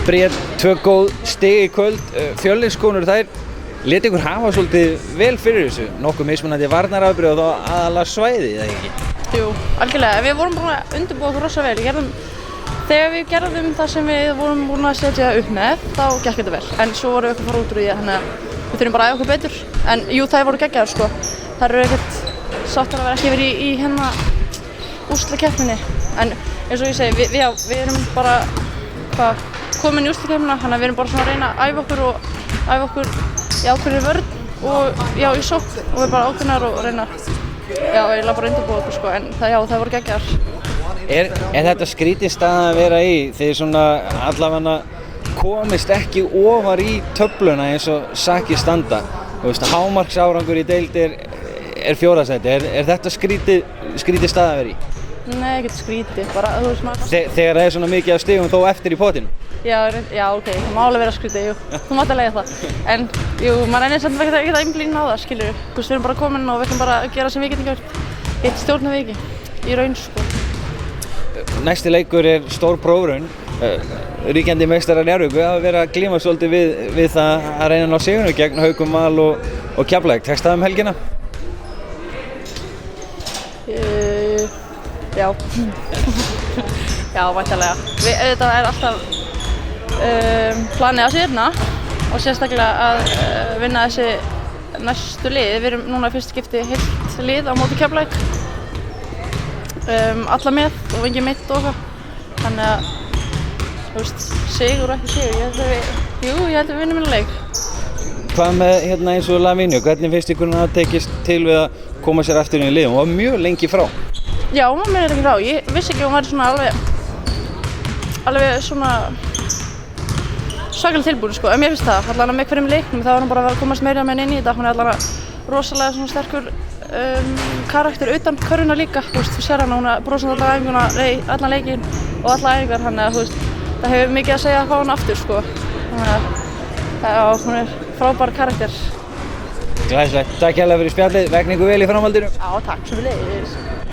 Bríet, 2 góð stig í kvöld. Fjölniskonur, þær lét ykkur hafa svolítið vel fyrir þessu. Nokkuð mismunandi varnarafbrigði og þá aðalega svæðið, eða ekki? Jú, algjörlega. Við vorum búin að undirbúa okkur rosa vel. Þegar við gerðum það sem við vorum búin að setja upp með, þá gekk þetta vel. En svo vorum við eitthvað fara út úr því, þannig að við þurfum bara að æfa okkur betur. En jú, það voru geggjaðar, sko. Það eru ekkert sáttar að vera ekki verið í úrslitakeppninni. En eins og ég segi, við erum bara komin í úrslitakeppnina, þannig að við erum bara svona að reyna að æfa okkur í ákveðinni vörn og í sókn og við bara ákveðnar og reyna eiginlega bara undirbúa okkur, sko. En það voru geggjaðar. Er þetta skrítin staða að vera í? Þið svona allavega komist ekki ofar í töfluna eins og sakir standa. Þú veist, hámarksárangur í deild er 4. sæti. Er þetta skrítið staða að vera í? Nei, ekkert skrítið, bara þú veist maður. Þegar það er svona mikið af stigum þó eftir í potinu? Já, ok, það má alveg vera skrítið, jú. Þú mátt að leiða það. En jú, maður reynir samt ekki að einblína á það, skilur. Þú veist, við erum bara komin og við ætlum bara að gera sem við getum gert. Hitt stjórnum við ekki, í raun, sko. Næsti leikur er stór prófraun. Ríkjandi meistarar Njarðvíkur hafa verið að glíma svolítið við það að reyna að ná sigrinum gegn Haukum Val og Keflavík. Tekst það helgina? Já. Já, væntanlega. Þetta er alltaf planið á síðurna og sérstaklega að vinna þessi næstu lið. Við erum núna í fyrsta skipti heilt lið á móti Keflavík. Alla með og engin meitt og eitthvað. Þannig að, þú veist, sigur og ekki sigur. Ég held að við vinnum þennan leik. Hvað með eins og Lavínu? Hvernig finnst ykkur að tekist til við að koma sér aftur inn í liðið? Hún var mjög lengi frá. Já, hún var mjög lengi frá. Ég vissi ekki að hún væri svona alveg svona svakalega tilbúin, sko. En mér finnst það. Allavega með hverjum leiknum þá var hún bara að vera að komast meira með inn í þetta. Hún er allavega rosalega svona sterkur karakter utan körfuna líka. Þú veist, þú sér hana, hún er brosandi alla æfinguna, allan leikinn og alla æfingar. Þannig að, þú veist, það hefur mikið að segja að fá hana aftur, sko. Þannig að, hún er frábær karakter. Glæsilegt. Takk hérlega fyrir spjallið. Vegna ykkur vel í framhaldinu. Já, takk sömuleiðis.